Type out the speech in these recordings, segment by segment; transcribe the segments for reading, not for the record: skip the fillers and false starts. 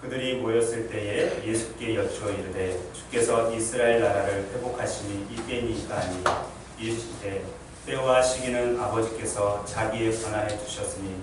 그들이 모였을 때에 예수께 여쭈어 이르되 주께서 이스라엘 나라를 회복하시니 이때니까 아니 이르시되 때와 시기는 아버지께서 자기의 권한에 두셨으니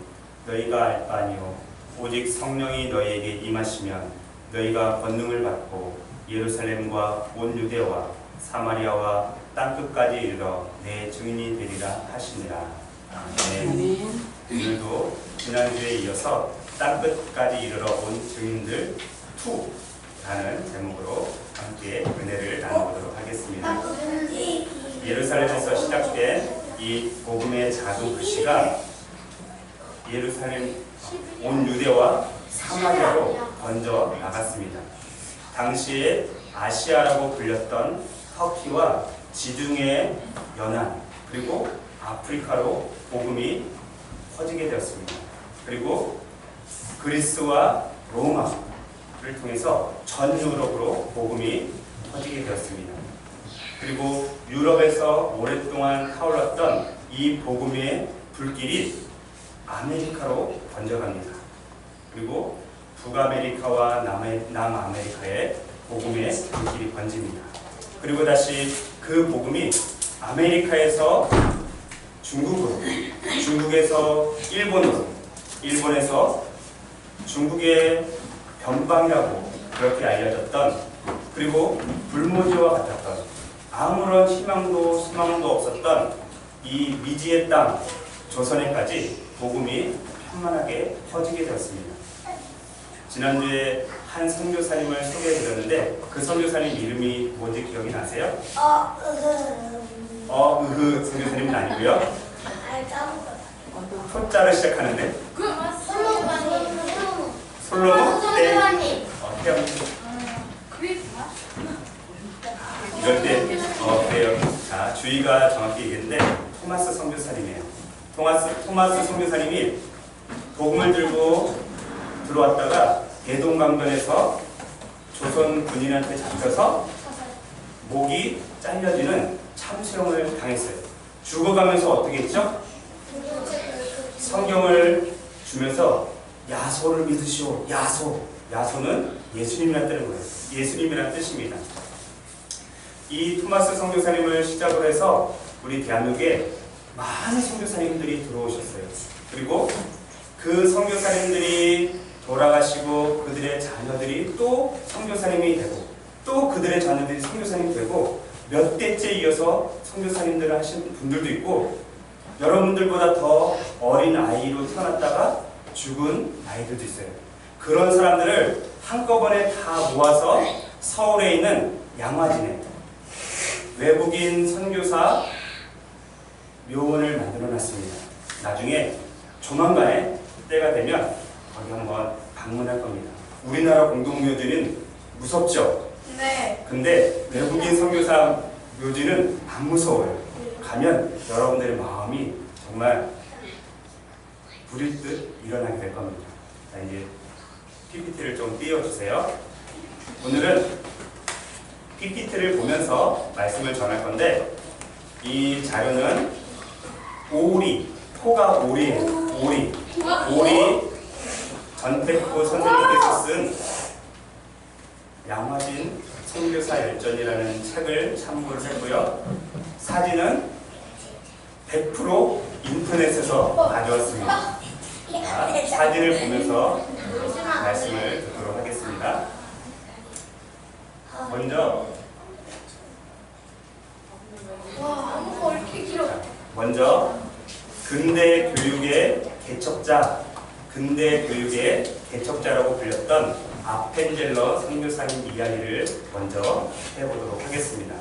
너희가 알 바 아니요 오직 성령이 너희에게 임하시면 너희가 권능을 받고 예루살렘과 온 유대와 사마리아와 땅끝까지 이르러 내 증인이 되리라 하시니라. 아멘. 오늘도 지난주에 이어서 땅끝까지 이르러 온 증인들 2라는 제목으로 함께 은혜를 나눠보도록 하겠습니다. 예루살렘에서 시작된 이 복음의 작은 글씨가 예루살렘 온 유대와 사마리아로 번져 나갔습니다. 당시에 아시아라고 불렸던 터키와 지중해 연안 그리고 아프리카로 복음이 퍼지게 되었습니다. 그리고 그리스와 로마를 통해서 전 유럽으로 복음이 퍼지게 되었습니다. 그리고 유럽에서 오랫동안 타올랐던 이 복음의 불길이 아메리카로 번져갑니다. 그리고 북아메리카와 남아메리카에 복음의 불길이 번집니다. 그리고 다시 그 복음이 아메리카에서 중국으로, 중국에서 일본으로, 일본에서 중국의 변방이라고 그렇게 알려졌던, 그리고 불모지와 같았던, 아무런 희망도 소망도 없었던 이 미지의 땅 조선에까지 복음이 편만하게 퍼지게 되었습니다. 지난주에 한 선교사님을 소개해드렸는데 그 선교사님 이름이 뭔지 기억이 나세요? 선교사님은 아니고요. 토자로 시작하는데 솔로몬? 네. 이럴 때 그래요. 자, 주의가 정확히 얘기했는데 토마스 선교사님이에요. 토마스 선교사님이 복음을 들고 들어왔다가 대동강변에서 조선 군인한테 잡혀서 목이 잘려지는 참수형을 당했어요. 죽어가면서 어떻게 했죠? 성경을 주면서 야소를 믿으시오. 야소는 예수님이라는 뜻인 거예요. 예수님이라는 뜻입니다. 이 토마스 선교사님을 시작으로 해서 우리 대한민국에 많은 선교사님들이 들어오셨어요. 그리고 그 선교사님들이 돌아가시고 그들의 자녀들이 또 선교사님이 되고 또 그들의 자녀들이 선교사님이 되고 몇 대째 이어서 선교사님들을 하신 분들도 있고 여러분들보다 더 어린 아이로 태어났다가 죽은 아이들도 있어요. 그런 사람들을 한꺼번에 다 모아서 서울에 있는 양화진에 외국인 선교사 묘원을 만들어 놨습니다. 나중에 조만간에 때가 되면 거기 한번 방문할 겁니다. 우리나라 공동묘지는 무섭죠? 네. 근데 외국인 선교사 묘지는 안 무서워요. 가면 여러분들의 마음이 정말 불일 듯 일어나게 될 겁니다. 자, 이제 PPT를 좀 띄워주세요. 오늘은 PPT를 보면서 말씀을 전할 건데 이 자료는 토가 오리예요. 오리 전택구 선생님께서 쓴 양화진 선교사 열전이라는 책을 참고를 했고요. 사진은 100% 인터넷에서 가져왔습니다. 자, 사진을 보면서 말씀을 듣도록 하겠습니다. 먼저 근대 교육의 개척자라고 불렸던 아펜젤러 선교사님 이야기를 먼저 해보도록 하겠습니다.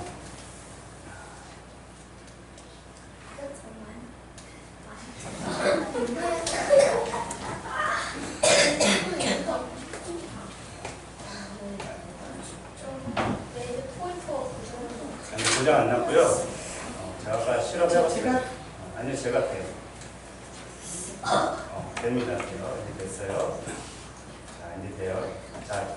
고장 안 났고요. 제가 아까 실험해봤어요. 아니요, 제가 돼요. 됩니다. 이제 됐어요. 자, 이제 돼요. 자,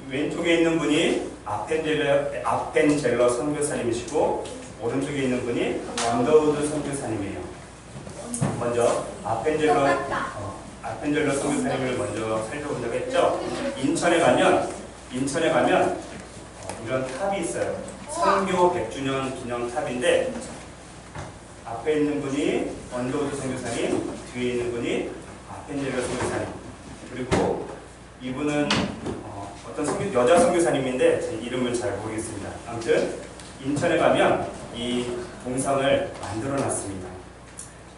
왼쪽에 있는 분이 아펜젤러 선교사님이시고 오른쪽에 있는 분이 원더우드 선교사님이에요. 먼저 아펜젤러 아펜젤러 선교사님을 먼저 살펴본다고 했죠. 인천에 가면 이런 탑이 있어요. 선교 100주년 기념 탑인데 앞에 있는 분이 원도우드 선교사님, 뒤에 있는 분이 아펜젤러 선교사님. 그리고 이분은 어떤 여자 선교사님인데 제 이름을 잘 모르겠습니다. 아무튼 인천에 가면 이 동상을 만들어 놨습니다.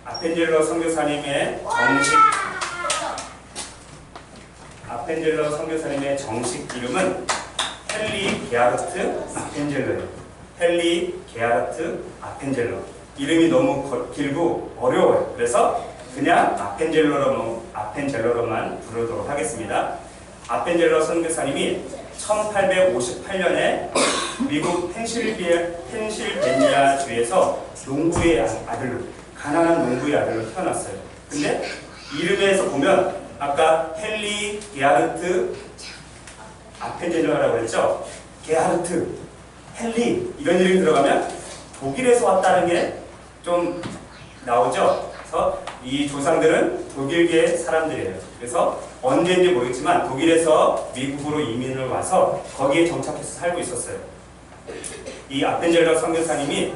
아펜젤러 선교사님의 정식 이름은 헨리 게하르트 아펜젤러예요. 헨리 게하르트 아펜젤러. 이름이 너무 길고 어려워요. 그래서 그냥 아펜젤러로만 부르도록 하겠습니다. 아펜젤러 선교사님이 1858년에 미국 펜실베니아 주에서 농부의 아들로, 가난한 농부의 아들로 태어났어요. 근데 이름에서 보면 아까 헨리 게하르트 아펜젤러라고 했죠. 게하르트, 헨리 이런 이름이 들어가면 독일에서 왔다는 게 좀 나오죠. 그래서 이 조상들은 독일계 사람들이에요. 그래서 언제인지 모르겠지만 독일에서 미국으로 이민을 와서 거기에 정착해서 살고 있었어요. 이 아펜젤러 선교사님이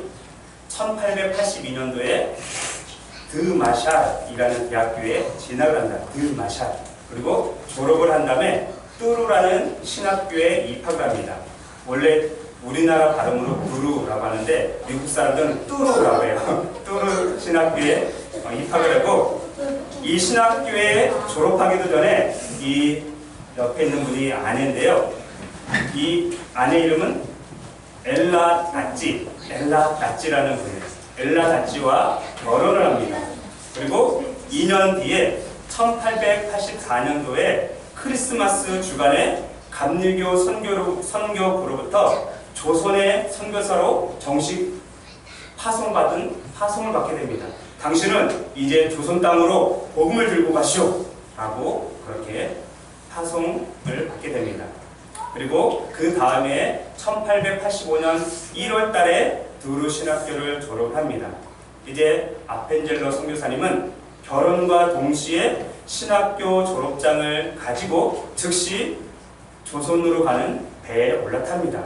1882년도에 드마샬이라는 대학교에 진학을 한다. 드마샬. 그리고 졸업을 한 다음에 뚜루라는 신학교에 입학을 합니다. 원래 우리나라 발음으로 두루라고 하는데 미국 사람들은 뚜루라고 해요. 뚜루 신학교에 입학을 하고 이 신학교에 졸업하기도 전에 이 옆에 있는 분이 아내인데요. 이 아내 이름은 엘라 다찌라는 분이에요. 엘라 다찌와 결혼을 합니다. 그리고 2년 뒤에 1884년도에 크리스마스 주간에 감리교 선교부로부터 조선의 선교사로 정식 파송을 받게 됩니다. 당신은 이제 조선 땅으로 복음을 들고 가시오 라고 그렇게 파송을 받게 됩니다. 그리고 그 다음에 1885년 1월 달에 두루 신학교를 졸업합니다. 이제 아펜젤러 선교사님은 결혼과 동시에 신학교 졸업장을 가지고 즉시 조선으로 가는 배에 올라탑니다.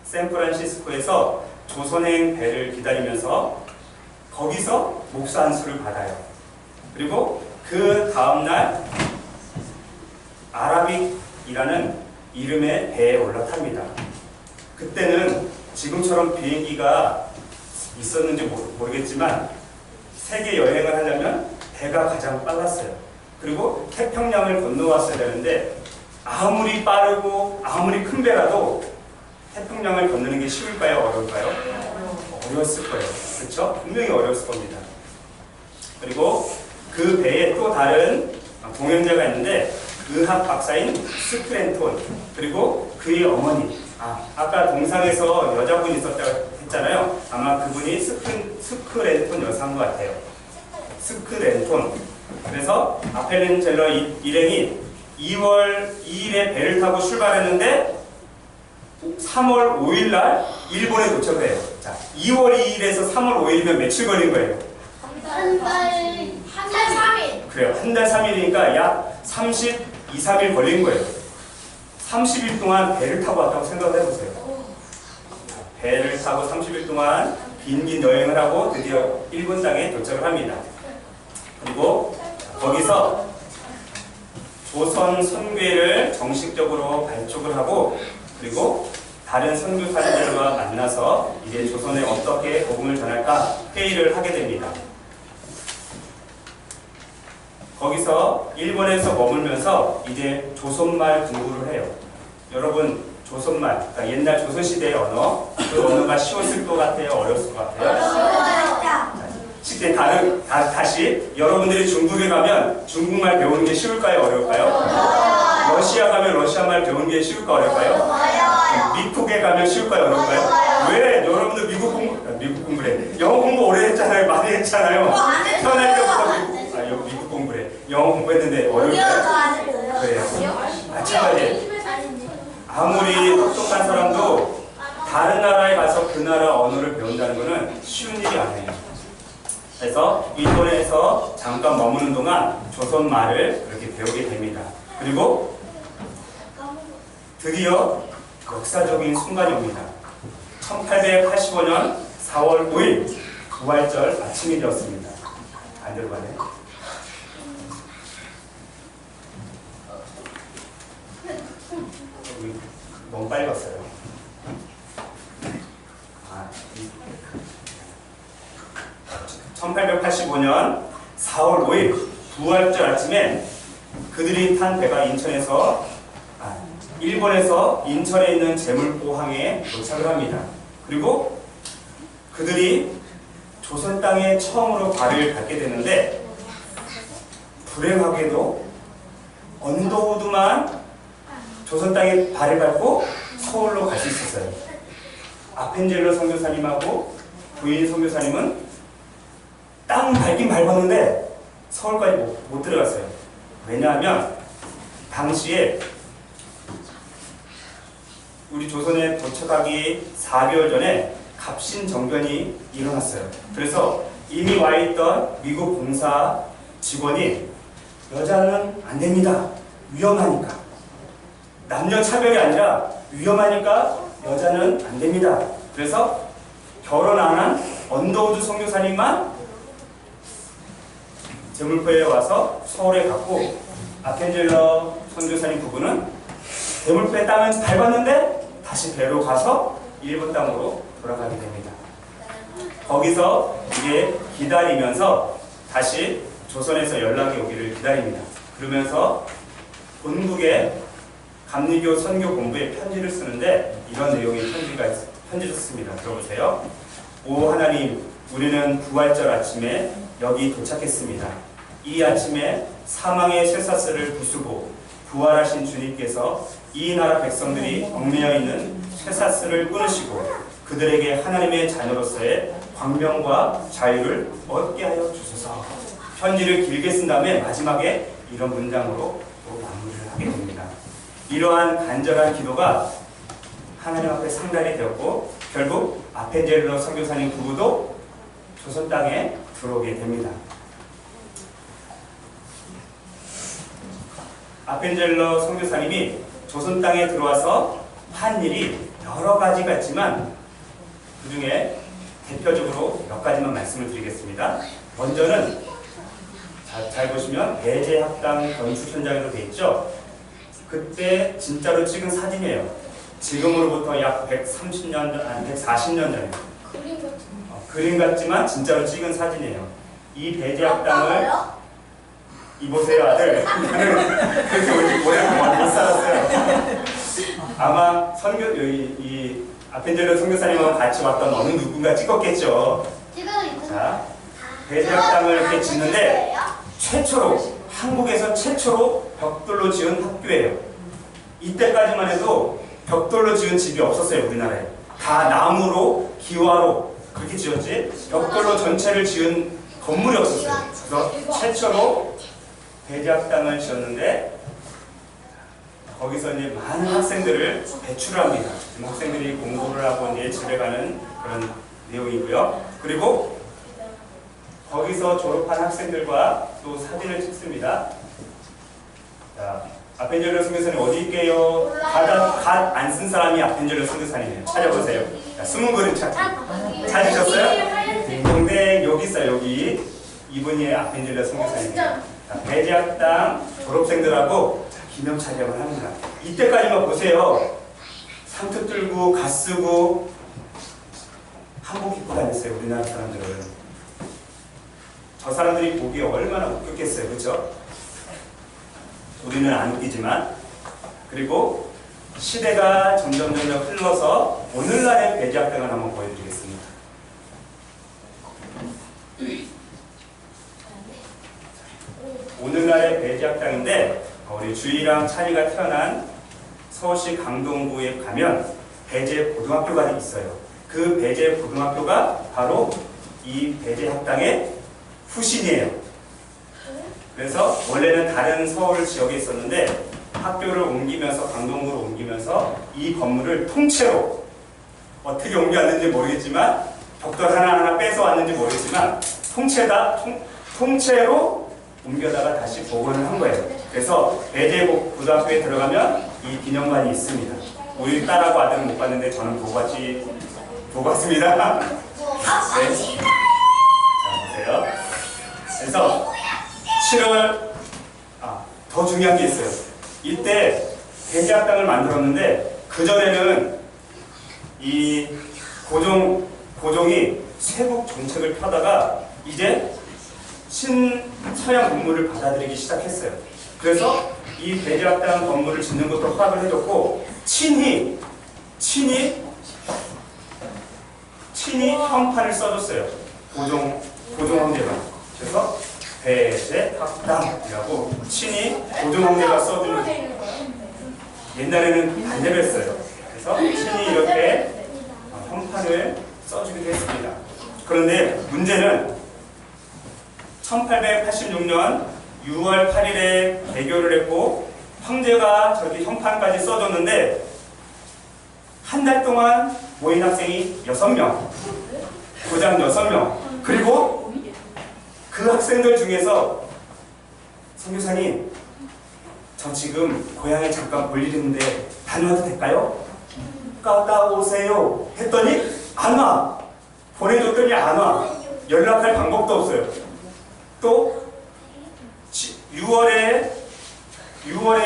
샌프란시스코에서 조선행 배를 기다리면서 거기서 목사 안수를 받아요. 그리고 그 다음날 아라빅이라는 이름의 배에 올라탑니다. 그때는 지금처럼 비행기가 있었는지 모르겠지만 세계 여행을 하려면 배가 가장 빨랐어요. 그리고 태평양을 건너왔어야 되는데 아무리 빠르고 아무리 큰 배라도 태평양을 건너는 게 쉬울까요? 어려울까요? 어려웠을 거예요. 그렇죠? 분명히 어려웠을 겁니다. 그리고 그 배에 또 다른 동행자가 있는데 의학 박사인 스크랜톤, 그리고 그의 어머니, 아까 동상에서 여자분이 있었다고 했잖아요. 아마 그분이 스크랜톤 여사인 것 같아요. 스크랜톤. 그래서 아펜젤러 일행이 2월 2일에 배를 타고 출발했는데 3월 5일 날 일본에 도착을 해요. 자, 2월 2일에서 3월 5일이면 며칠 걸린 거예요? 한 달 3일. 그래요. 한 달 3일이니까 약 32, 3일 걸린 거예요. 30일 동안 배를 타고 왔다고 생각을 해보세요. 배를 타고 30일 동안 긴 여행을 하고 드디어 일본 땅에 도착을 합니다. 그리고 거기서 조선 선교회를 정식적으로 발족을 하고, 그리고 다른 선교사님들과 만나서 이제 조선에 어떻게 복음을 전할까 회의를 하게 됩니다. 거기서 일본에서 머물면서 이제 조선말 공부를 해요. 여러분, 조선말, 그러니까 옛날 조선시대의 언어, 그 언어가 쉬웠을 것 같아요? 어려웠을 것 같아요? 다시 여러분들이 중국에 가면 중국말 배우는 게 쉬울까요? 어려울까요? 러시아 가면 러시아말 배우는 게 쉬울까요? 어려울까요? 미국에 가면 쉬울까요? 어려울까요? 왜? 여러분들 미국 공부래. 영어 공부 오래 했잖아요. 많이 했잖아요. 태어날 때부터 미국 공부래. 영어 공부했는데 어려울까요? 그래요. 마찬가지. 아무리 똑똑한 사람도 다른 나라에 가서 그 나라 언어를 배운다는 것은 쉬운 일이 아니에요. 그래서 일본에서 잠깐 머무는 동안 조선 말을 그렇게 배우게 됩니다. 그리고 드디어 역사적인 순간이 옵니다. 1885년 4월 5일 부활절 아침이 되었습니다. 안 들어가네. 너무 빨리 갔어요. 1885년 4월 5일 부활절 아침에 그들이 탄 배가 일본에서 인천에 있는 제물포항에 도착을 합니다. 그리고 그들이 조선 땅에 처음으로 발을 밟게 되는데 불행하게도 언더우드만 조선 땅에 발을 밟고 서울로 갈 수 있었어요. 아펜젤러 선교사님하고 부인 선교사님은 땅 밟긴 밟았는데 서울까지 못 들어갔어요. 왜냐하면 당시에 우리 조선에 도착하기 4개월 전에 갑신정변이 일어났어요. 그래서 이미 와 있던 미국 공사 직원이 여자는 안 됩니다. 위험하니까. 남녀 차별이 아니라 위험하니까 여자는 안 됩니다. 그래서 결혼 안 한 언더우드 선교사님만 제물포에 와서 서울에 갔고 아펜젤러 선교사님 부부는 제물포의 땅을 밟았는데 다시 배로 가서 일본 땅으로 돌아가게 됩니다. 거기서 이게 기다리면서 다시 조선에서 연락이 오기를 기다립니다. 그러면서 본국의 감리교 선교본부에 편지를 쓰는데 이런 내용의 편지를 썼습니다. 들어보세요. 오 하나님, 우리는 부활절 아침에 여기 도착했습니다. 이 아침에 사망의 쇠사슬을 부수고 부활하신 주님께서 이 나라 백성들이 얽매여 있는 쇠사슬을 끊으시고 그들에게 하나님의 자녀로서의 광명과 자유를 얻게 하여 주소서. 편지를 길게 쓴 다음에 마지막에 이런 문장으로 또 마무리를 하게 됩니다. 이러한 간절한 기도가 하나님 앞에 상달이 되었고 결국 아펜젤러 선교사님 부부도 조선 땅에 들어오게 됩니다. 아펜젤러 선교사님이 조선 땅에 들어와서 한 일이 여러 가지가 있지만 그 중에 대표적으로 몇 가지만 말씀을 드리겠습니다. 먼저는 잘 보시면 배제학당 건축 현장으로 되어 있죠. 그때 진짜로 찍은 사진이에요. 지금으로부터 약 140년 전에 그림 같지만 진짜로 찍은 사진이에요. 이 배제학당을 이보세요 아들. 그렇게 오래 못 살았어요. 아마 이 아펜젤러 선교사님하고 같이 왔던 어느 누군가 찍었겠죠. 자, 배제학당을 이렇게 짓는데 한국에서 최초로 벽돌로 지은 학교예요. 이때까지만 해도 벽돌로 지은 집이 없었어요. 우리나라에. 다 나무로 기와로 그렇게 지었지 벽돌로 전체를 지은 건물이 없었어요. 그래서 최초로 배제학당을 지었는데 거기서 이제 많은 학생들을 배출을 합니다. 지금 학생들이 공부를 하고 이제 집에 가는 그런 내용이고요. 그리고 거기서 졸업한 학생들과 또 사진을 찍습니다. 자, 아펜젤러 선교사님 어디 있게요? 갓 안 쓴 사람이 아펜젤러 선교사님이에요. 찾아보세요. 자, 숨은 그림 찾기. 찾으셨어요? 근데 여기 있어요. 여기 이분이 아펜젤러 선교사님이에요. 배제학당 졸업생들하고 기념 촬영을 합니다. 이때까지만 보세요. 상투 들고 가 쓰고 한복 입고 다녔어요. 우리나라 사람들은. 저 사람들이 보기에 얼마나 웃겼겠어요. 그렇죠? 우리는 안 웃기지만. 그리고 시대가 점점 흘러서 오늘날의 배제학당을 한번 보여드리겠습니다. 오늘날의 배제학당인데 우리 주희랑 찬이가 태어난 서울시 강동구에 가면 배제고등학교가 있어요. 그 배제고등학교가 바로 이 배제학당의 후신이에요. 그래서 원래는 다른 서울 지역에 있었는데 학교를 옮기면서 강동구로 옮기면서 이 건물을 통째로 어떻게 옮겨왔는지 모르겠지만 벽돌 하나하나 빼서 왔는지 모르겠지만 통째로 옮겨다가 다시 복원을 한 거예요. 그래서 배재고등학교에 들어가면 이 기념관이 있습니다. 우리 딸하고 아들은 못 봤는데 저는 보고 왔습니다. 네. 자, 보세요. 그래서 7월, 더 중요한 게 있어요. 이때 배재학당을 만들었는데, 그전에는 이 고종이 세국 정책을 펴다가 이제 신서양 문물을 받아들이기 시작했어요. 그래서 이 배재학당 건물을 짓는 것도 허락을 해줬고, 친히 형판을 써줬어요. 고종 황제가. 그래서 배재학당이라고 친히 고종 황제가 써주는, 옛날에는 안 되었어요. 그래서 친히 이렇게 형판을 써주기도 했습니다. 그런데 문제는 1886년 6월 8일에 개교를 했고, 황제가 저렇게 형판까지 써줬는데 한 달 동안 모인 학생이 6명, 고장 6명, 그리고 그 학생들 중에서 선교사님, 저 지금 고향에 잠깐 볼 일 있는데 다녀와도 될까요? 갔다 오세요 했더니 안 와. 보내줬더니 안 와. 연락할 방법도 없어요. 또 6월에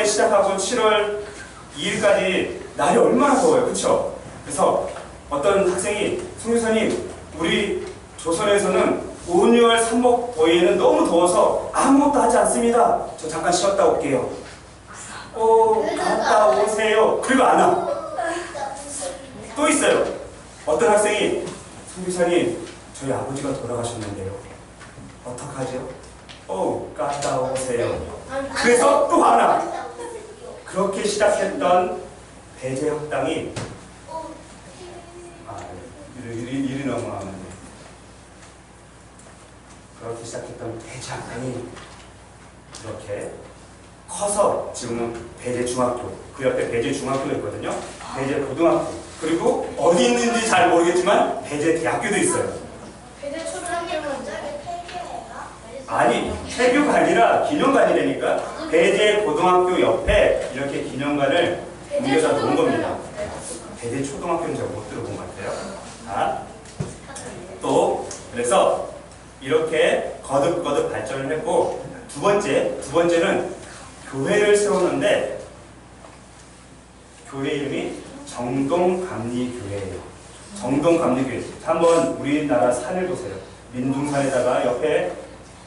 시작하고 7월 2일까지 날이 얼마나 더워요. 그렇죠? 그래서 어떤 학생이 선교사님, 우리 조선에서는 5, 6월 삼복 더위에는 너무 더워서 아무것도 하지 않습니다. 저 잠깐 쉬었다 올게요. 갔다 오세요. 그리고 안 와. 또 있어요. 어떤 학생이 선교사님, 저희 아버지가 돌아가셨는데요. 어떡하죠? 갔다 오세요. 그래서 또 안 와. 그렇게 시작했던 배재학당이 일이 넘어가는데, 그렇게 시작했던 배재학당이 이렇게 커서 지금은 배재중학교, 그 옆에 배재중학교가 있거든요. 배재고등학교, 그리고 어디 있는지 잘 모르겠지만 배재대학교도 있어요. 배재초등학교는 아니, 폐교가 아니라 기념관이라니까. 배재고등학교 옆에 이렇게 기념관을 옮겨서 놓은 겁니다. 배재초등학교는 제가 못 들어본 것 같아요. 또 그래서 이렇게 거듭거듭 발전을 했고, 두 번째는 교회를 세우는데, 교회 이름이 정동감리교회예요. 정동감리교회. 한번 우리나라 산을 보세요. 민둥산에다가 옆에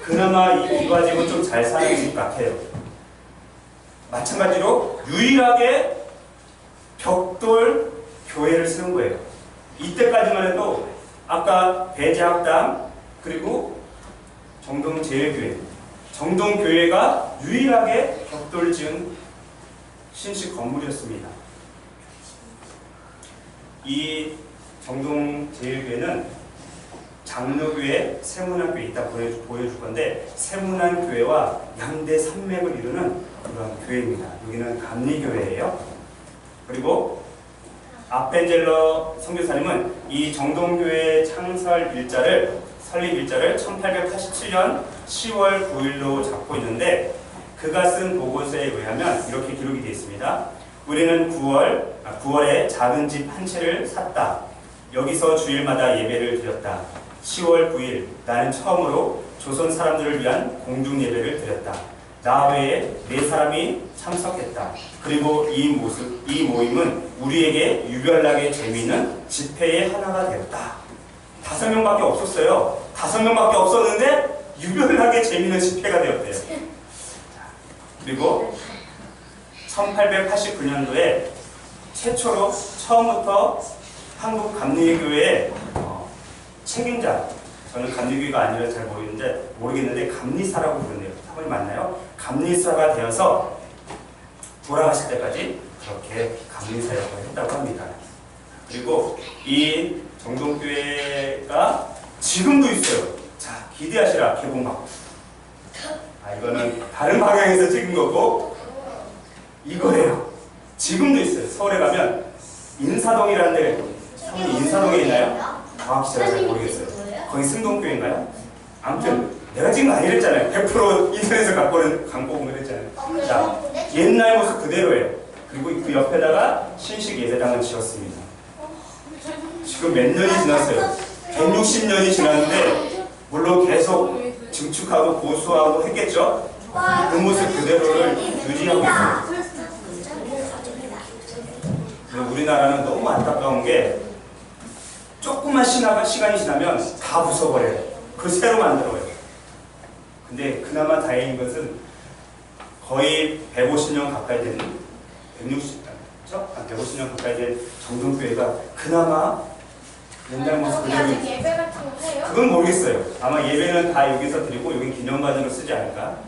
그나마 이 비과집은 좀 잘 사는 집 같아요. 마찬가지로 유일하게 벽돌 교회를 세운 거예요. 이때까지만 해도 아까 배재학당 그리고 정동제일교회, 정동교회가 유일하게 벽돌 지은 신식 건물이었습니다. 이 정동제일교회는 장로교회, 세문안교회 이따 보여줄 건데, 세문안교회와 양대 산맥을 이루는 그런 교회입니다. 여기는 감리교회예요. 그리고 아펜젤러 선교사님은 이 정동교회 설립 일자를 1887년 10월 9일로 잡고 있는데, 그가 쓴 보고서에 의하면 이렇게 기록이 되어 있습니다. 우리는 9월에 작은 집 한 채를 샀다. 여기서 주일마다 예배를 드렸다. 10월 9일 나는 처음으로 조선 사람들을 위한 공중 예배를 드렸다. 나 외에 4사람이 참석했다. 그리고 이 모임은 우리에게 유별나게 재미있는 집회의 하나가 되었다. 5명밖에 없었어요. 5명밖에 없었는데 유별나게 재미있는 집회가 되었대요. 그리고 1889년도에 최초로 처음부터 한국 감리교회의 책임자, 저는 감리교회가 아니라 잘 모르겠는데 감리사라고 부르네요. 사모님 맞나요? 감리사가 되어서 돌아가실 때까지 그렇게 감리사역을 했다고 합니다. 그리고 이 정동교회가 지금도 있어요. 자, 기대하시라, 개봉막. 이거는 다른 방향에서 찍은 거고, 이거예요. 지금도 있어요. 서울에 가면 인사동이라는 데, 사모님 인사동에 있나요? 정확히 제가 잘 모르겠어요. 거기 승동교회인가요? 아무튼 내가 지금 많이 이랬잖아요. 100% 인터넷에서 갖고 온 그랬잖아요. 자, 옛날 모습 그대로예요. 그리고 그 옆에다가 신식 예배당을 지었습니다. 지금 몇 년이 지났어요. 160년이 지났는데 물론 계속 증축하고 보수하고 했겠죠. 그 모습 그대로를 유지하고 있어요. 근데 우리나라는 너무 안타까운 게 조금만 시간이 지나면 다 부숴버려요. 그 새로 만들어요. 근데 그나마 다행인 것은 거의 150년 가까이 되는 150년 가까이 된 정동교회가 그나마 옛날 모습 거기 그대로. 아직 예배 같은 거 해요? 그건 모르겠어요. 아마 예배는 다 여기서 드리고 여기 기념관으로 쓰지 않을까.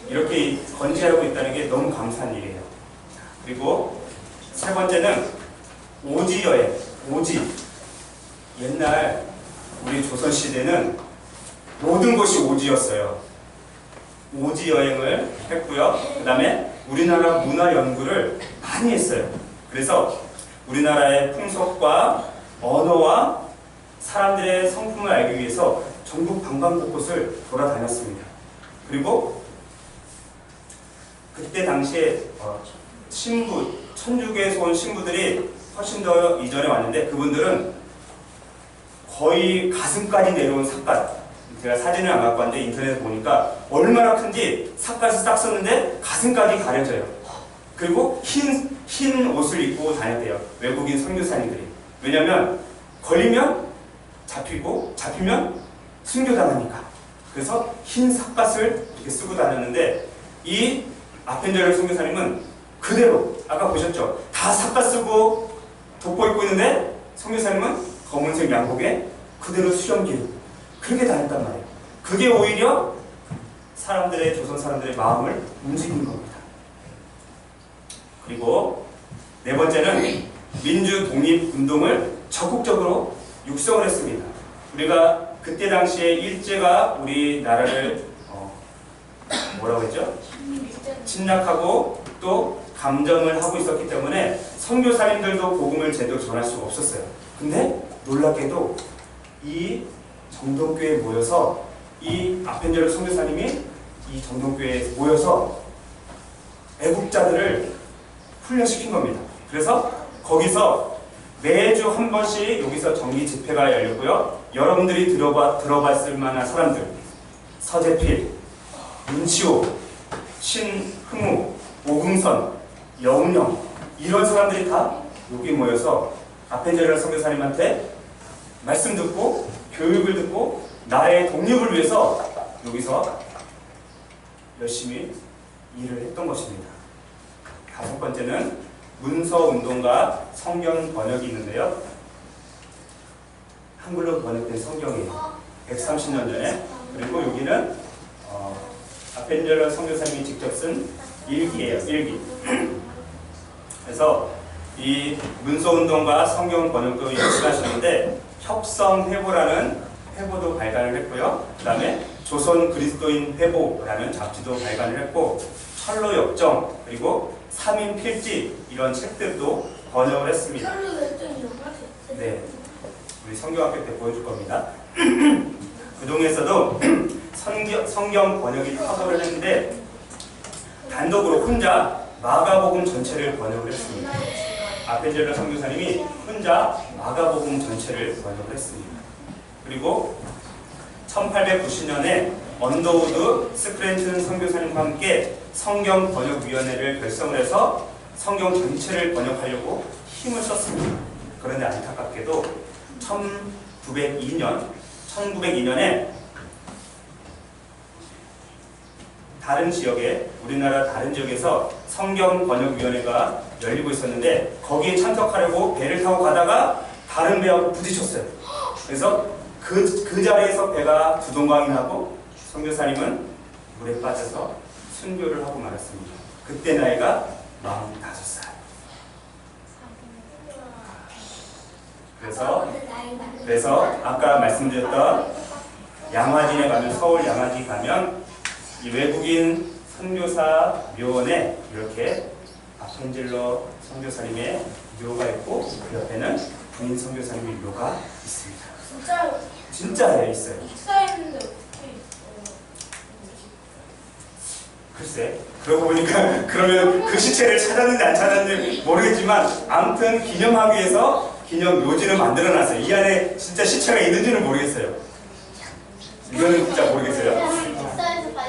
이렇게 건재하고 있다는 게 너무 감사한 일이에요. 그리고 세 번째는 오지 여행. 오지. 옛날 우리 조선시대는 모든 곳이 오지였어요. 오지 여행을 했고요. 그 다음에 우리나라 문화 연구를 많이 했어요. 그래서 우리나라의 풍속과 언어와 사람들의 성품을 알기 위해서 전국 방방곳곳을 돌아다녔습니다. 그리고 그때 당시에 신부, 천주교에서 온 신부들이 훨씬 더 이전에 왔는데 그분들은 거의 가슴까지 내려온 삿갓. 제가 사진을 안 갖고 왔는데 인터넷에 보니까 얼마나 큰지 삿갓을 딱 썼는데 가슴까지 가려져요. 그리고 흰 옷을 입고 다녔대요. 외국인 선교사님들이. 왜냐면 걸리면 잡히고 잡히면 순교당하니까. 그래서 흰 삿갓을 이렇게 쓰고 다녔는데 이 아펜젤러 선교사님은 그대로 아까 보셨죠? 다 삿갓 쓰고 돋보 입고 있는데 선교사님은 검은색 양복에 그대로 수염기로 그렇게 다녔단 말이에요. 그게 오히려 사람들의 조선 사람들의 마음을 움직인 겁니다. 그리고 네 번째는 민주 독립 운동을 적극적으로 육성을 했습니다. 우리가 그때 당시에 일제가 우리나라를 뭐라고 했죠? 침략하고 또 감정을 하고 있었기 때문에 선교사님들도 복음을 제대로 전할 수가 없었어요. 근데 놀랍게도 이 정동교회에 모여서 이 아펜젤러 선교사님이 이 정동교회에 모여서 애국자들을 훈련시킨 겁니다. 그래서 거기서 매주 한 번씩 여기서 정기 집회가 열리고요. 여러분들이 들어봤을 만한 사람들 서재필, 문치호, 신흥우, 오금선, 여운영 이런 사람들이 다 여기 모여서 아펜젤러 선교사님한테 말씀 듣고 교육을 듣고 나라의 독립을 위해서 여기서 열심히 일을 했던 것입니다. 다섯 번째는 문서운동과 성경 번역이 있는데요. 한글로 번역된 성경이에요. 130년 전에. 그리고 여기는 아펜젤러 선교사님이 직접 쓴 일기예요. 일기. 그래서 이 문서운동과 성경 번역도 열심하셨는데 협성회보라는 회보도 발간을 했고요. 그 다음에 조선 그리스도인 회보라는 잡지도 발간을 했고 철로역정 그리고 3인 필지 이런 책들도 번역을 했습니다. 네, 우리 성경학교 때 보여줄 겁니다. 그동에서도 성경 번역이 탁월을 했는데 단독으로 혼자 마가복음 전체를 번역을 했습니다. 아펜젤러 선교사님이 혼자 마가복음 전체를 번역을 했습니다. 그리고 1890년에 언더우드 스크랜튼 선교사님과 함께 성경 번역위원회를 결성을 해서 성경 전체를 번역하려고 힘을 썼습니다. 그런데 안타깝게도 1902년에 다른 지역에 우리나라 다른 지역에서 성경 번역위원회가 열리고 있었는데 거기에 참석하려고 배를 타고 가다가 다른 배하고 부딪혔어요. 그래서 그 자리에서 배가 두동강이 나고 선교사님은 물에 빠져서 순교를 하고 말았습니다. 그때 나이가 45살. 그래서 아까 말씀드렸던 양화진에 가면 서울 양화진 가면 이 외국인 선교사 묘원에 이렇게 아펜젤러 선교사님의 묘가 있고 그 옆에는 부인 선교사님의 묘가 있습니다. 진짜요? 진짜예요, 있어요. 익사했는데 어떻게? 글쎄, 그러고 보니까 그러면 그 시체를 찾았는지 안 찾았는지 모르겠지만 아무튼 기념하기 위해서 기념 묘지를 만들어놨어요. 이 안에 진짜 시체가 있는지는 모르겠어요. 이거는 진짜 모르겠어요.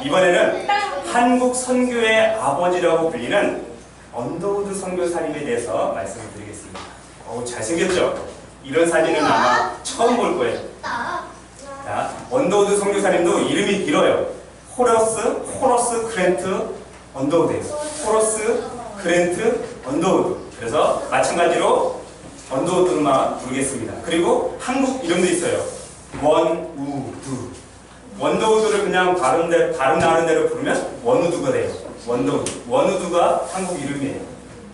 이번에는 한국 선교의 아버지라고 불리는 언더우드 선교사님에 대해서 말씀을 드리겠습니다. 어우, 잘생겼죠? 이런 사진은 아마 처음 볼 거예요. 자, 언더우드 선교사님도 이름이 길어요. 호러스 그랜트 언더우드예요. 호러스 그랜트 언더우드. 그래서 마찬가지로 언더우드만 부르겠습니다. 그리고 한국 이름도 있어요. 원우드. 원더우드를 그냥 발음 나는 대로 부르면 원우드가 돼요. 원우드가 한국 이름이에요.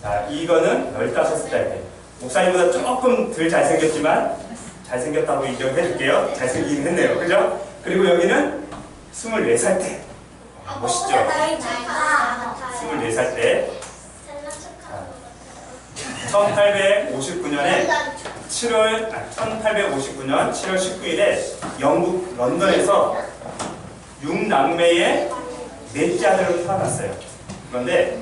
자, 이거는 15살 때. 목사님보다 조금 덜 잘생겼지만 잘생겼다고 인정해줄게요. 잘생기긴 했네요. 그죠? 그리고 여기는 24살 때. 멋있죠? 24살 때. 1859년에 1859년 7월 19일에 영국 런던에서 6남매의 넷째 아들로 태어났어요. 그런데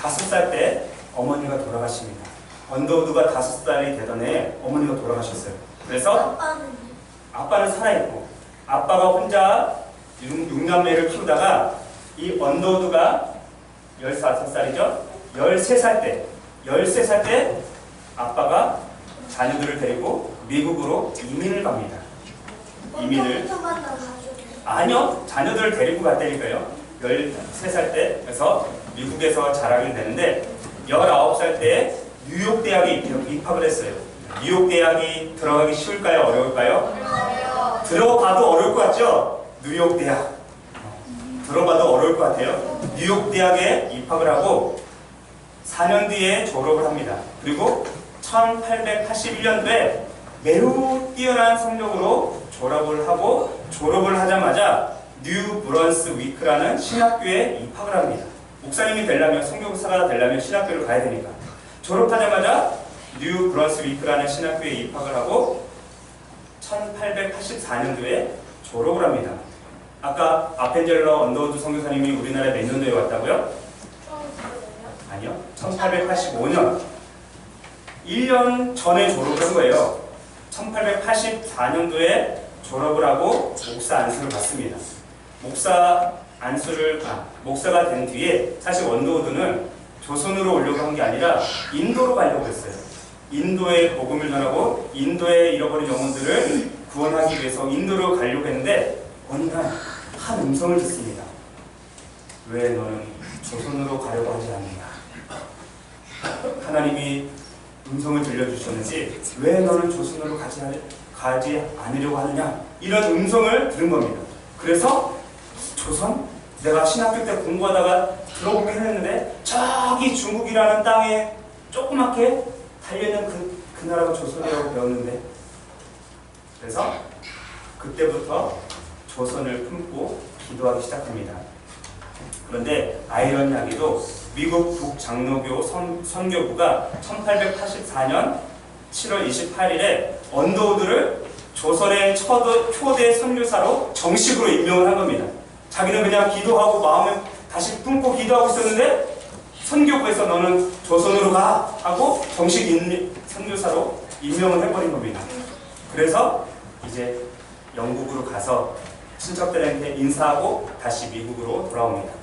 5살 때 어머니가 돌아가십니다. 언더우드가 5살이 되던 해에 어머니가 돌아가셨어요. 그래서 아빠는 살아있고 아빠가 혼자 6남매를 키우다가 이 언더우드가 15살이죠? 13살 때 아빠가 자녀들을 데리고 미국으로 이민을 갑니다. 이민을 아니요, 자녀들을 데리고 갔다니까요. 13살 때. 그래서 미국에서 자라게 되는데 19살 때 뉴욕 대학에 입학을 했어요. 뉴욕 대학이 들어가기 쉬울까요? 어려울까요? 들어봐도 어려울 것 같죠? 뉴욕 대학. 들어봐도 어려울 것 같아요. 뉴욕 대학에 입학을 하고 4년 뒤에 졸업을 합니다. 그리고 1881년도에 매우 뛰어난 성적으로 졸업을 하고 졸업을 하자마자 뉴 브런스 위크라는 신학교에 입학을 합니다. 목사님이 되려면, 선교사가 되려면 신학교를 가야 되니까. 졸업하자마자 뉴 브런스 위크라는 신학교에 입학을 하고 1884년도에 졸업을 합니다. 아까 아펜젤러 언더우드 선교사님이 우리나라에 몇 년도에 왔다고요? 아니요. 1885년. 1년 전에 졸업을 한 거예요. 1884년도에 졸업을 하고 목사 안수를 받습니다. 목사가 된 뒤에 사실 언더우드는 조선으로 오려고 한 게 아니라 인도로 가려고 했어요. 인도에 복음을 전하고 인도에 잃어버린 영혼들을 구원하기 위해서 인도로 가려고 했는데 어느 날 한 음성을 듣습니다. 왜 너는 조선으로 가려고 하지 않는가? 하나님이 음성을 들려주셨는지 왜 너는 조선으로 가지 않으려고 하느냐? 이런 음성을 들은 겁니다. 그래서 조선? 내가 신학교 때 공부하다가 들어보긴 했는데 저기 중국이라는 땅에 조그맣게 달려있는 그 나라가 조선이라고 배웠는데, 그래서 그때부터 조선을 품고 기도하기 시작합니다. 그런데 아이러니하게도 미국 북장로교 선교부가 1884년 7월 28일에 언더우드를 조선의 초대 선교사로 정식으로 임명을 한 겁니다. 자기는 그냥 기도하고 마음에 다시 품고 기도하고 있었는데 선교부에서 너는 조선으로 가 하고 정식 선교사로 임명을 해버린 겁니다. 그래서 이제 영국으로 가서 친척들한테 인사하고 다시 미국으로 돌아옵니다.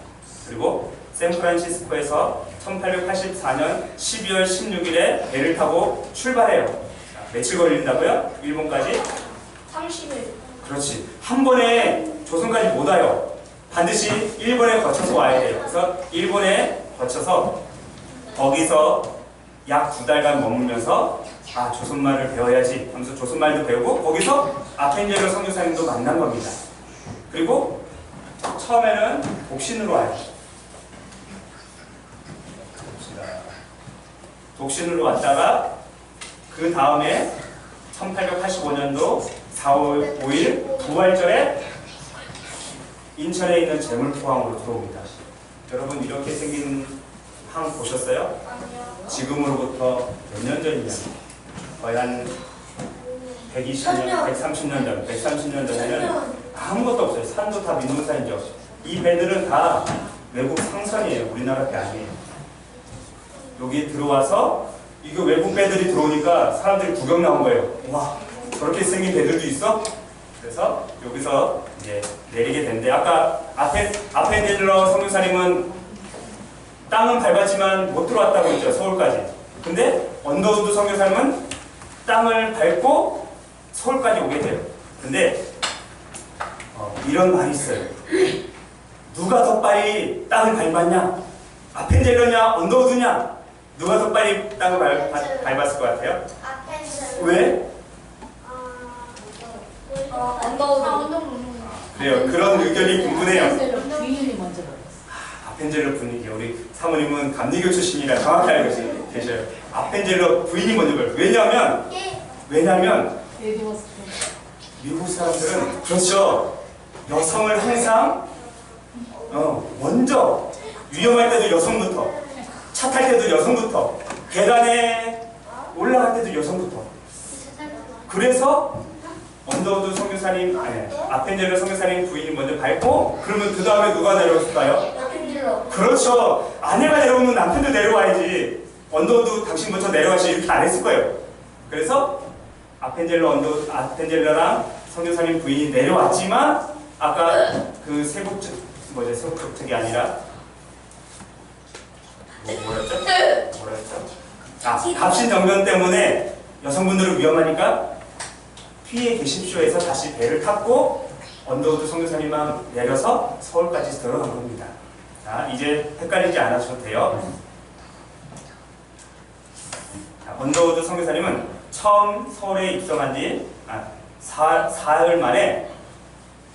그리고 샌프란시스코에서 1884년 12월 16일에 배를 타고 출발해요. 며칠 걸린다고요? 일본까지? 30일. 그렇지. 한 번에 조선까지 못 와요. 반드시 일본에 거쳐서 와야 돼요. 그래서 일본에 거쳐서 거기서 약 2달간 머물면서 조선말을 배워야지 하면서 조선말도 배우고 거기서 아펜젤러 선교사님도 만난 겁니다. 그리고 처음에는 독신으로 와요. 독신으로 왔다가 그 다음에 1885년도 4월 5일 부활절에 인천에 있는 제물포항으로 들어옵니다. 여러분 이렇게 생긴 항 보셨어요? 아니요. 지금으로부터 몇 년 전이냐? 거의 한 120년, 130년 전. 130년 전에는 아무것도 없어요. 산도 다 민둥산이죠. 이 배들은 다 외국 상선이에요. 우리나라 배 아니에요. 여기 들어와서 이거 외국 배들이 들어오니까 사람들이 구경 나온 거예요. 와, 저렇게 생긴 배들도 있어? 그래서 여기서 이제 내리게 된대. 아까 아펜젤러 선교사님은 땅은 밟았지만 못 들어왔다고 했죠. 서울까지. 근데 언더우드 선교사님은 땅을 밟고 서울까지 오게 돼요. 근데 이런 말이 있어요. 누가 더 빨리 땅을 밟았냐? 아펜젤러냐? 언더우드냐? 누가 더 빨리 땅을 밟았을 것 같아요? 왜? 언더우드. 그래요. 그런 의견이 분분해요. 주인이 먼저 밟았어. 아펜젤러 분위기. 우리 사모님은 감리교 출신이라 정확히 알고 계셔요. 아펜젤러 부인이 먼저 밟아요. 왜냐면 미국 사람들은 그렇죠. 여성을 항상 먼저 위험할 때도 여성부터, 차 탈 때도 여성부터, 계단에 올라갈 때도 여성부터. 그래서 언더우드 선교사님, 아펜젤러 선교사님 부인이 먼저 밟고, 그러면 그 다음에 누가 내려왔을까요? 그렇죠. 아내가 내려오면 남편도 내려와야지. 언더우드 당신부터 내려와야지 이렇게 안 했을 거예요. 그래서 아펜젤러랑 선교사님 부인이 내려왔지만, 아까 그 세국적이 아니라 뭐였죠? 갑신정변 때문에 여성분들은 위험하니까 피해 계십시오 해서 다시 배를 탔고 언더우드 선교사님만 내려서 서울까지 들어간 겁니다. 자, 이제 헷갈리지 않으셔도 돼요. 자, 언더우드 선교사님은 처음 서울에 입성한 지 사흘 만에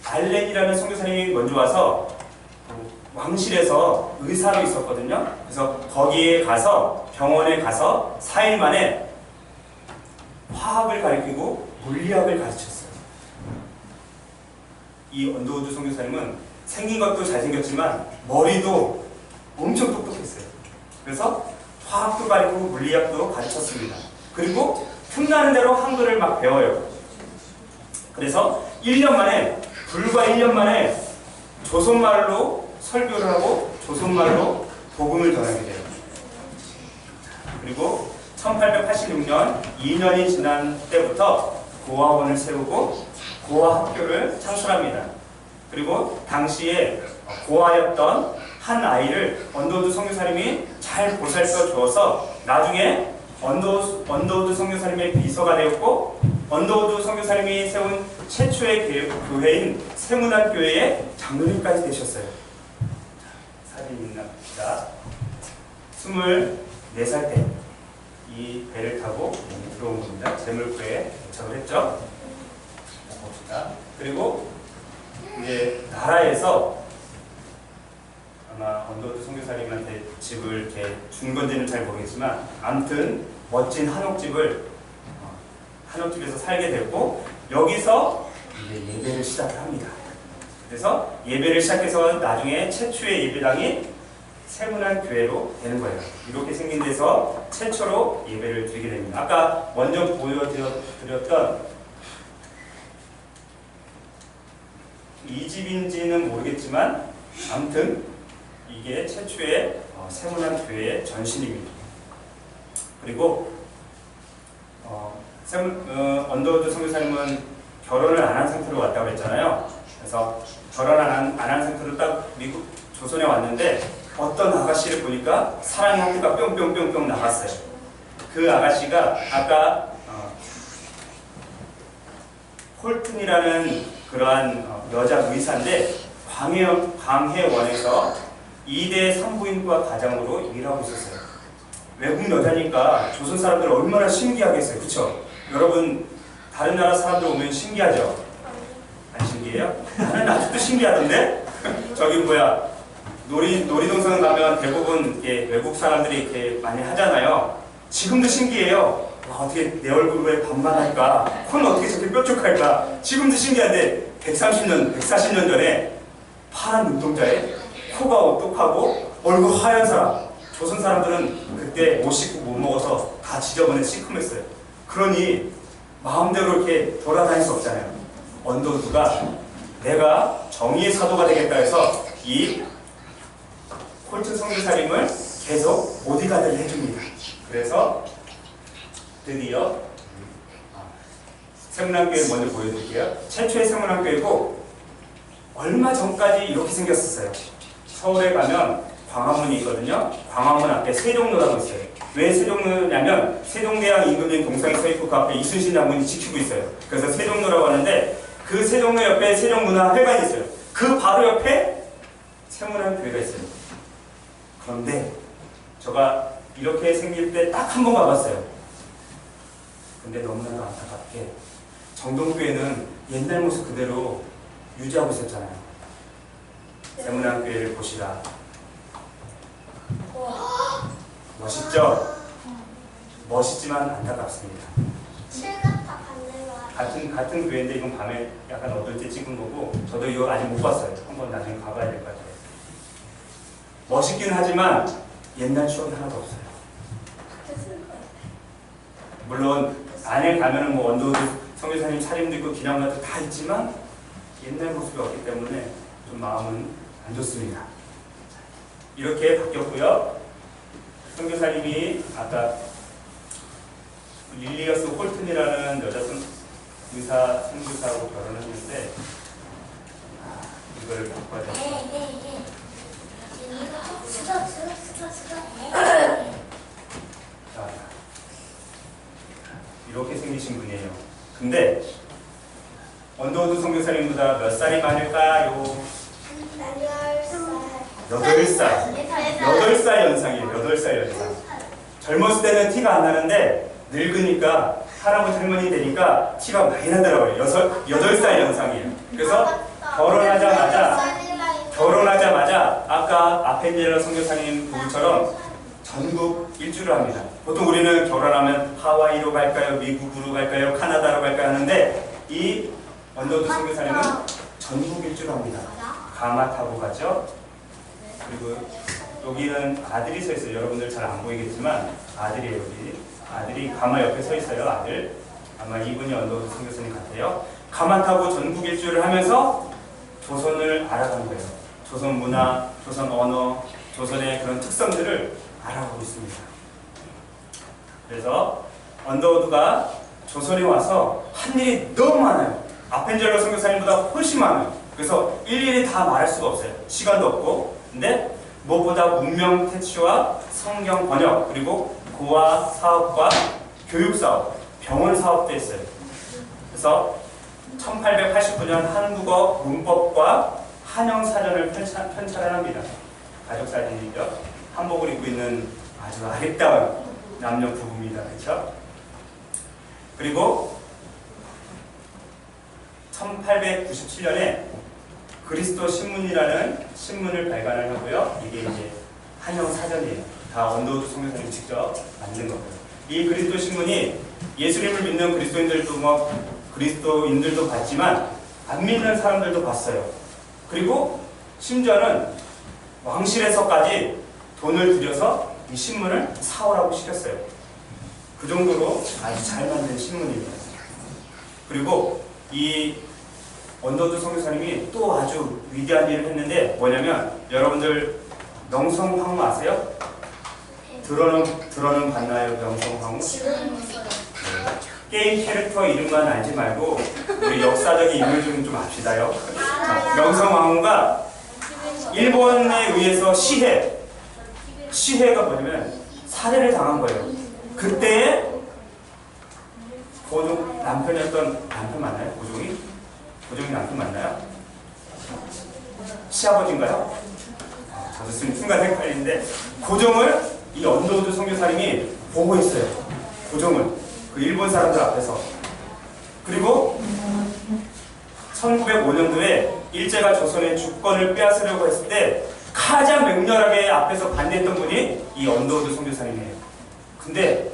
알렌이라는 선교사님이 먼저 와서 왕실에서 의사로 있었거든요. 그래서 거기에 가서 병원에 가서 4일 만에 화학을 가르치고 물리학을 가르쳤어요. 이 언더우드 선교사님은 생긴 것도 잘생겼지만 머리도 엄청 똑똑했어요. 그래서 화학도 가르치고 물리학도 가르쳤습니다. 그리고 틈나는 대로 한글을 막 배워요. 그래서 1년 만에, 불과 1년 만에 조선말로 설교를 하고 조선말로 복음을 전하게 돼요. 그리고 1886년 2년이 지난 때부터 고아원을 세우고 고아학교를 창설합니다. 그리고 당시에 고아였던 한 아이를 언더우드 선교사님이 잘 보살펴 주어서 나중에 언더우드 선교사님의 비서가 되었고 언더우드 선교사님이 세운 최초의 교회인 세문안교회의 장로님까지 되셨어요. 사진이 있습니다. 24살 때 이 배를 타고 들어온 겁니다. 제물교회에 도착을 했죠. 봅시다. 그리고 이제 나라에서 아마 언더우드 선교사님한테 집을 이렇게 준 건지는 잘 모르겠지만 아무튼 멋진 한옥집에서 살게 됐고 여기서 이제 예배를 시작을 합니다. 그래서 예배를 시작해서 나중에 최초의 예배당이 세문안 교회로 되는 거예요. 이렇게 생긴 데서 최초로 예배를 드리게 됩니다. 아까 먼저 보여드렸던 이 집인지는 모르겠지만 아무튼 이게 최초의 세문안 교회의 전신입니다. 그리고 언더우드 선교사님은 결혼을 안 한 상태로 왔다고 했잖아요. 그래서 결혼 안 한 상태로 딱 미국 조선에 왔는데 어떤 아가씨를 보니까 사랑의 하트가 뿅뿅뿅뿅 나갔어요. 그 아가씨가 아까 홀튼이라는 그러한 여자 의사인데 광해원에서 2대 산부인과 과장으로 일하고 있었어요. 외국 여자니까 조선 사람들 얼마나 신기하겠어요. 그쵸? 여러분 다른 나라 사람들 오면 신기하죠? 안 신기해요? 나는 아직도 신기하던데? 저기 뭐야 놀이동산 가면 대부분 이렇게 외국 사람들이 이렇게 많이 하잖아요. 지금도 신기해요. 와, 어떻게 내 얼굴 왜 반반할까? 코는 어떻게 저렇게 뾰족할까? 지금도 신기한데 140년 전에 파란 눈동자에 코가 오똑하고 얼굴 하얀 사람. 조선 사람들은 그때 못 씻고 못 먹어서 다 지저분해 시큼했어요. 그러니 마음대로 이렇게 돌아다닐 수 없잖아요. 언더우드가 내가 정의의 사도가 되겠다 해서 이 홀튼 선교사님을 계속 보디가드를 해줍니다. 그래서 드디어 세문안교회 먼저 보여드릴게요. 최초의 세문안교회고 얼마 전까지 이렇게 생겼었어요. 서울에 가면 광화문이 있거든요. 광화문 앞에 세종로라고 있어요. 왜 세종로냐면 세종대왕 임금님 동상이 서 있고 그 앞에 이순신 장군이 지키고 있어요. 그래서 세종로라고 하는데 그 세종로 옆에 세종문화회관이 있어요. 그 바로 옆에 세문안교회가 있어요. 그런데 제가 이렇게 생길 때 딱 한 번 가봤어요. 근데 너무나도 안타깝게 정동교회는 옛날 모습 그대로 유지하고 있었잖아요. 세문안교회를 보시라. 멋있죠? 멋있지만 안타깝습니다. 칠갑다 반대로 같은 교회인데 이건 밤에 약간 어두울 때 찍은 거고 저도 이거 아직 못 봤어요. 한번 나중에 가봐야 될 것 같아요. 멋있긴 하지만 옛날 추억이 하나도 없어요. 물론 안에 가면은 뭐 원도우드 선교사님 차림도 있고 기념관도 다 있지만 옛날 모습이 없기 때문에 좀 마음은 안 좋습니다. 이렇게 바뀌었고요. 선교사님이 아까 릴리어스 홀튼이라는 여자 의사 선교사하고 결혼했는데 이걸 바꿔야 돼요. 자, 이렇게 생기신 분이에요. 근데 원도우드 선교사님보다 몇 살이 많을까요? 8살. 8살 연상이에요. 8살 연상. 젊었을 때는 티가 안 나는데 늙으니까 할아버지 할머니 되니까 티가 많이 나더라고요. 8살 연상이에요. 그래서 결혼하자마자 아까 아펜젤러 선교사님 부부처럼 전국 일주를 합니다. 보통 우리는 결혼하면 하와이로 갈까요? 미국으로 갈까요? 카나다로 갈까요? 하는데 이 원도우드 선교사님은 전국 일주를 합니다. 가마 타고 가죠. 그리고 여기는 아들이 서 있어요. 여러분들 잘 안 보이겠지만 아들이에요. 여기 아들이 가마 옆에 서 있어요. 아들. 아마 이분이 원도우드 선교사님 같아요. 가마 타고 전국 일주를 하면서 조선을 알아간 거예요. 조선 문화, 조선 언어, 조선의 그런 특성들을 알아가고 있습니다. 그래서 원도우드가 조선에 와서 한 일이 너무 많아요. 아펜젤러 선교사님보다 훨씬 많아요. 그래서 일일이 다 말할 수가 없어요. 시간도 없고. 근데 무엇보다 문명 퇴치와 성경 번역 그리고 고아 사업과 교육 사업, 병원 사업도 했어요. 그래서 1889년 한국어 문법과 한영 사전을 편찬합니다. 가족 사진이죠. 한복을 입고 있는 아주 아름다운 남녀 부부입니다. 그렇죠? 그리고 1897년에 그리스도 신문이라는 신문을 발간을 하고요. 이게 이제 한영 사전이에요. 다 원도우드 선교사님이 직접 만든 거고요. 이 그리스도 신문이 예수님을 믿는 그리스도인들도 뭐 그리스도인들도 봤지만 안 믿는 사람들도 봤어요. 그리고 심지어는 왕실에서까지 돈을 들여서 이 신문을 사오라고 시켰어요. 그 정도로 아주 잘 만든 신문입니다. 그리고 이 원도우드 선교사님이 또 아주 위대한 일을 했는데 뭐냐면 여러분들 명성황후 아세요? 들어는 봤나요? 명성황후? 게임 캐릭터 이름만 알지 말고 우리 역사적인 인물 좀 합시다요. 명성황후가 일본에 의해서 시해가 뭐냐면 살해를 당한 거예요. 그때 고종 남편이었던 남편 맞나요? 고종이 남편 맞나요? 시아버지인가요? 저도 순간 헷갈리는데 고종을 이 원도우드 선교사님이 보호했어요. 고종을 그 일본 사람들 앞에서. 그리고 1905년도에 일제가 조선의 주권을 빼앗으려고 했을 때 가장 맹렬하게 앞에서 반대했던 분이 이 원도우드 선교사님이에요. 근데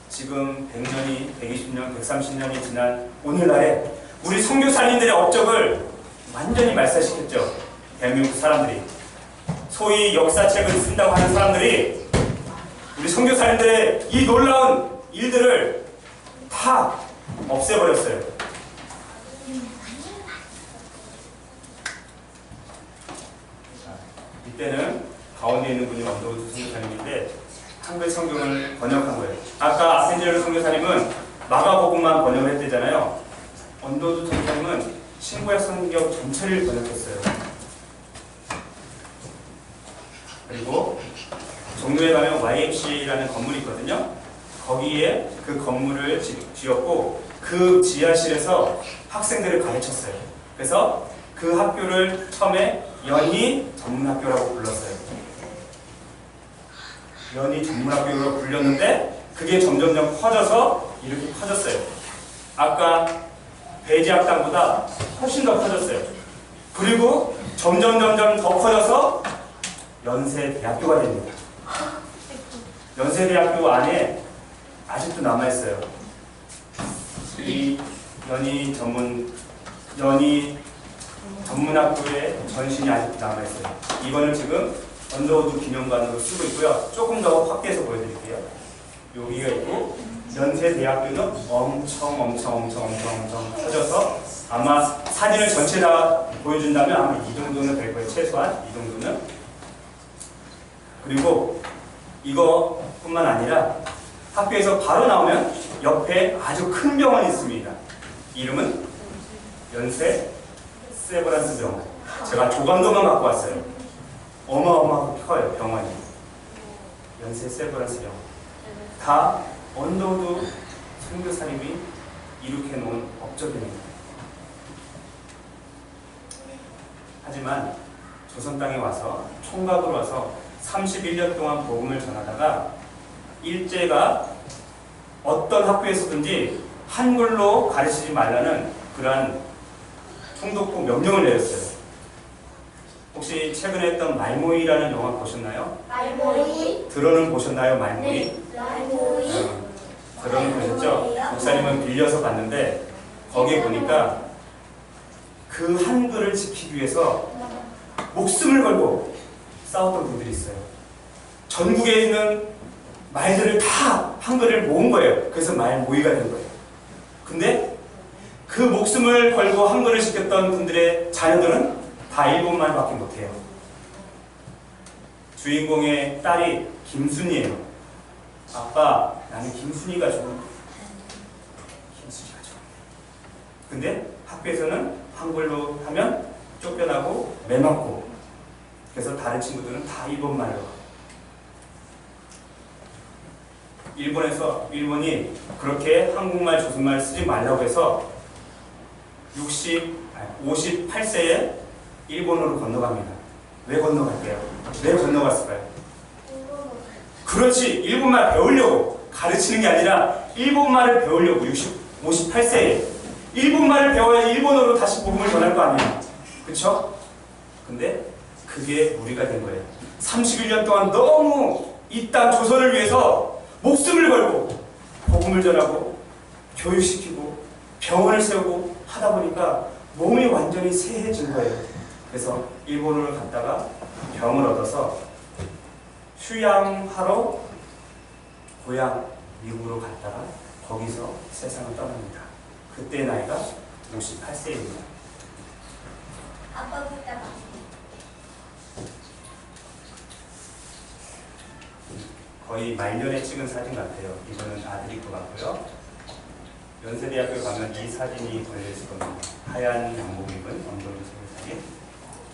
지금 100년이, 120년, 130년이 지난 오늘날에 우리 선교사님들의 업적을 완전히 말살시켰죠. 대한민국 사람들이. 소위 역사책을 쓴다고 하는 사람들이 우리 선교사님들의 이 놀라운 일들을 다 없애버렸어요. 이때는 가운데 있는 분이 언더우드 선교사님인데 한글 성경을 번역한 거예요. 아까 아센젤로 선교사님은 마가복음만 번역을 했대잖아요. 언더우드 선교사님은 신구약 성경 전체를 번역했어요. 그리고 종로에 가면 YMCA라는 건물이 있거든요. 거기에 그 건물을 지었고 그 지하실에서 학생들을 가르쳤어요. 그래서 그 학교를 처음에 연희 전문학교라고 불렀어요. 연희 전문학교로 불렸는데 그게 점점점 커져서 이렇게 커졌어요. 아까 배지학당보다 훨씬 더 커졌어요. 그리고 점점 더 커져서 연세대학교가 됩니다. 연세대학교 안에 아직도 남아있어요. 이 연희 전문학교의 전신이 아직도 남아있어요. 이거는 지금 언더우드 기념관으로 쓰고 있고요. 조금 더 확대해서 보여드릴게요. 여기가 있고 연세대학교는 엄청 커져서 아마 사진을 전체 다 보여준다면 아마 이 정도는 될 거예요. 최소한 이 정도는. 그리고 이거뿐만 아니라 학교에서 바로 나오면 옆에 아주 큰 병원이 있습니다. 이름은 연세 세브란스 병원. 제가 조감도만 갖고 왔어요. 어마어마하고 커요, 병원이. 연세 세브란스 병원. 다 언더우드 선교사님이 이룩해 놓은 업적입니다. 하지만 조선 땅에 와서 총각으로 와서 31년 동안 복음을 전하다가 일제가 어떤 학교에서든지 한글로 가르치지 말라는 그러한 총독부 명령을 내렸어요. 혹시 최근에 했던 말모이라는 영화 보셨나요? 말모이? 들어는 보셨나요? 말모이? 네. 말모이? 들어는 보셨죠? 목사님은 빌려서 봤는데 거기에 보니까 그 한글을 지키기 위해서 목숨을 걸고 싸웠던 분들이 있어요. 전국에 있는 말들을 다 한글을 모은 거예요. 그래서 말모이가 된 거예요. 근데 그 목숨을 걸고 한글을 지켰던 분들의 자녀들은 다 일본말밖에 못해요. 주인공의 딸이 김순이에요. 아빠, 나는 김순이가 좋아. 김순이가 좋아. 근데 학교에서는 한글로 하면 쫓겨나고 매맞고, 그래서 다른 친구들은 다 일본말로. 일본이 그렇게 한국말, 조선말 쓰지 말라고 해서 58세에 일본으로 건너갑니다. 왜 건너갈까요? 왜 건너갔을까요? 그렇지, 일본말 배우려고. 가르치는 게 아니라 일본말을 배우려고. 58세에 일본말을 배워야 일본어로 다시 복음을 전할 거 아니에요. 그쵸? 근데 그게 무리가 된 거예요. 31년 동안 너무 이 땅 조선을 위해서 목숨을 걸고 복음을 전하고 교육시키고 병원을 세우고 하다 보니까 몸이 완전히 쇠해진 거예요. 그래서 일본으로 갔다가 병을 얻어서 휴양하러 고향 미국으로 갔다가 거기서 세상을 떠납니다. 그때 나이가 58세입니다. 아빠 그때 봐. 거의 말년에 찍은 사진 같아요. 이거는 아들이 것 같고요. 연세대학교 가면 이 사진이 걸려있을 겁니다. 하얀 양복 입은 언더우드 선교사님.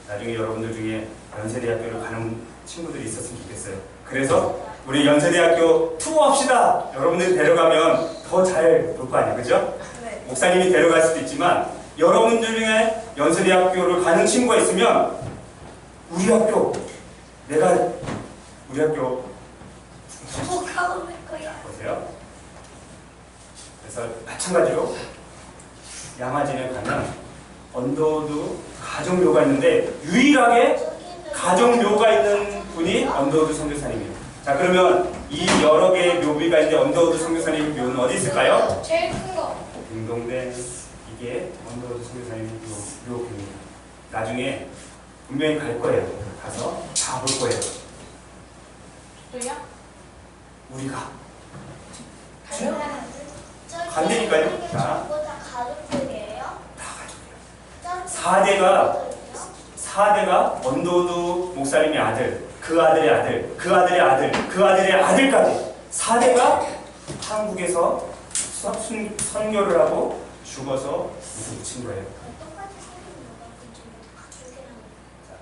나중에 여러분들 중에 연세대학교를 가는 친구들이 있었으면 좋겠어요. 그래서 우리 연세대학교 투어합시다. 여러분들이 데려가면 더 잘 볼 거 아니에요, 그죠? 네. 목사님이 데려갈 수도 있지만 여러분들 중에 연세대학교를 가는 친구가 있으면 우리 학교 뭐가 오는 거야? 보세요. 그래서 마찬가지로 양화진에 가면 언더우드 가정묘가 있는데 유일하게 가정묘가 있는 분이 언더우드 선교사님이에요. 자, 그러면 이 여러 개의 묘비가 있는데 언더우드 선교사님 묘는 어디 있을까요? 제일 큰 거. 딩동댕. 이게 언더우드 선교사님 묘입니다. 나중에 분명히 갈 거예요. 가서 다 볼 거예요. 저요? 우리가 가요? 간대니까요. 자, 다 가족들이에요? 다 가족이에요. 4대가 언더우드 목사님의 아들, 그 아들의 아들, 그 아들의 아들, 그 아들의 아들까지 4대가 한국에서 선교를 하고 죽어서 묻힌 거예요. 똑같이 생긴 거가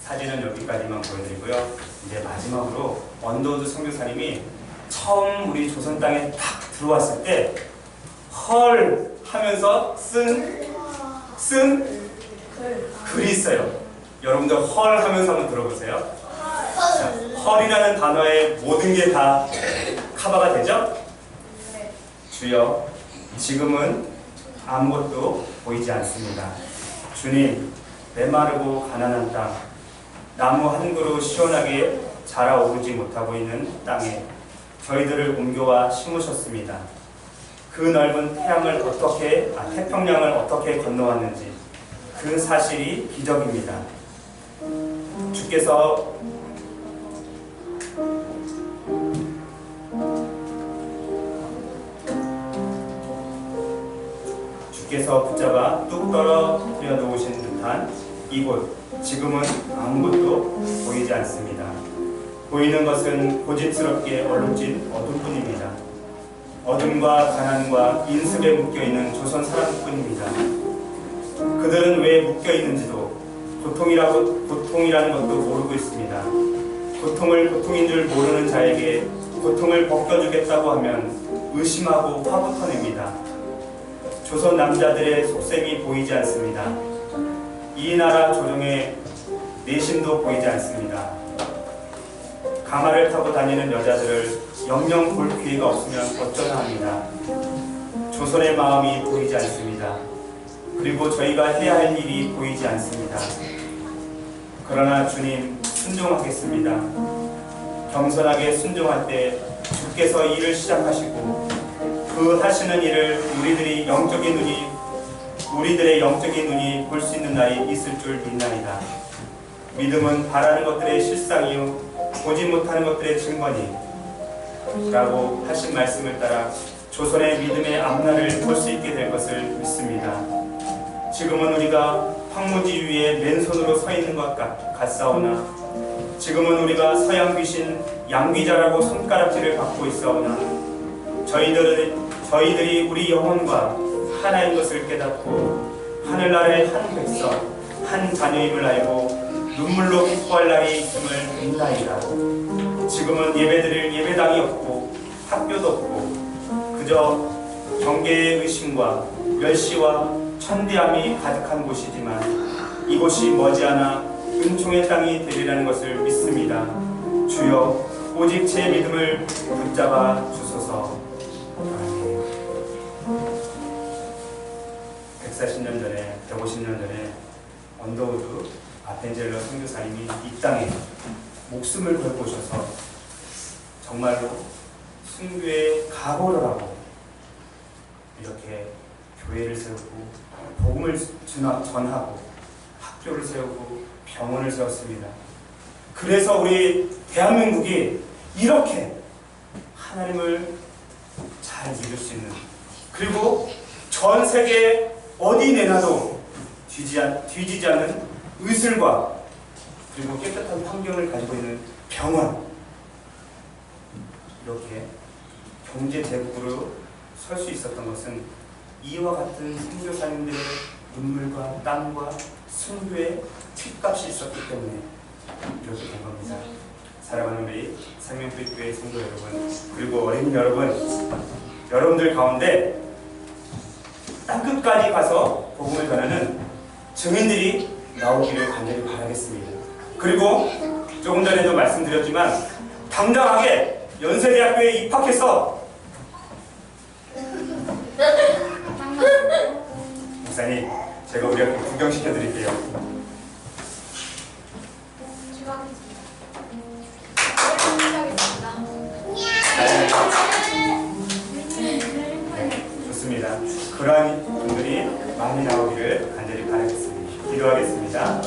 사진은 여기까지만 보여드리고요. 이제 마지막으로 언더우드 선교사님이 처음 우리 조선 땅에 딱 들어왔을 때 헐 하면서 쓴 글이 있어요. 여러분들 헐 하면서 한번 들어보세요. 자, 헐이라는 단어에 모든 게 다 커버가 되죠? 주여, 지금은 아무것도 보이지 않습니다. 주님, 메마르고 가난한 땅, 나무 한 그루 시원하게 자라오르지 못하고 있는 땅에 저희들을 옮겨와 심으셨습니다. 그 넓은 태평양을 어떻게 건너왔는지 그 사실이 기적입니다. 주께서 붙잡아 뚝 떨어뜨려 놓으신 듯한 이곳, 지금은 아무것도 보이지 않습니다. 보이는 것은 고집스럽게 얼룩진 어둠뿐입니다. 어둠과 가난과 인습에 묶여있는 조선 사람뿐입니다. 그들은 왜 묶여있는지도 고통이라는 것도 모르고 있습니다. 고통을 고통인 줄 모르는 자에게 고통을 벗겨주겠다고 하면 의심하고 화부 터냅니다. 조선 남자들의 속셈이 보이지 않습니다. 이 나라 조정의 내심도 보이지 않습니다. 가마를 타고 다니는 여자들을 영영 볼 기회가 없으면 어쩌나 합니다. 조선의 마음이 보이지 않습니다. 그리고 저희가 해야 할 일이 보이지 않습니다. 그러나 주님, 순종하겠습니다. 겸손하게 순종할 때 주께서 일을 시작하시고 그 하시는 일을 우리들의 영적인 눈이 볼 수 있는 날이 있을 줄 믿나이다. 믿음은 바라는 것들의 실상이요 보지 못하는 것들의 증거니 라고 하신 말씀을 따라 조선의 믿음의 앞날을 볼 수 있게 될 것을 믿습니다. 지금은 우리가 황무지 위에 맨손으로 서 있는 것 같사오나 지금은 우리가 서양 귀신 양귀자라고 손가락질을 받고 있사오나 저희들이 우리 영혼과 하나인 것을 깨닫고 하늘나라의 한 백성, 한 자녀임을 알고 눈물로 기뻐할 날이 있음을 믿나이다. 지금은 예배드릴 예배당이 없고 학교도 없고 그저 경계의 의심과 멸시와 천대함이 가득한 곳이지만 이곳이 머지않아 은총의 땅이 되리라는 것을 믿습니다. 주여, 오직 제 믿음을 붙잡아 주소서. 아멘. 140년 전에, 150년 전에 언더우드 아펜젤러 선교사님이 이 땅에 목숨을 걸고 오셔서 정말로 순교에 각오를 하고 이렇게 교회를 세우고 복음을 전하고 학교를 세우고 병원을 세웠습니다. 그래서 우리 대한민국이 이렇게 하나님을 잘 믿을 수 있는, 그리고 전 세계 어디 내놔도 뒤지지 않는 의술과 그리고 깨끗한 환경을 가지고 있는 병원, 이렇게 경제 대국으로 설 수 있었던 것은 이와 같은 선교사님들의 눈물과 땀과 순교의 핏값이 있었기 때문에 이렇게 된 겁니다. 사랑하는 우리 생명빛교회 성도 여러분, 그리고 어린이 여러분, 여러분들 가운데 땅끝까지 가서 복음을 전하는 증인들이 나오기를 간절히 바라겠습니다. 그리고 조금 전에도 말씀드렸지만 당당하게 연세대학교에 입학해서 목사님, 제가 우리 학교 구경시켜 드릴게요. 좋습니다. 그러한 분들이 많이 나오기를 간절히 바라겠습니다. 기도하겠습니다.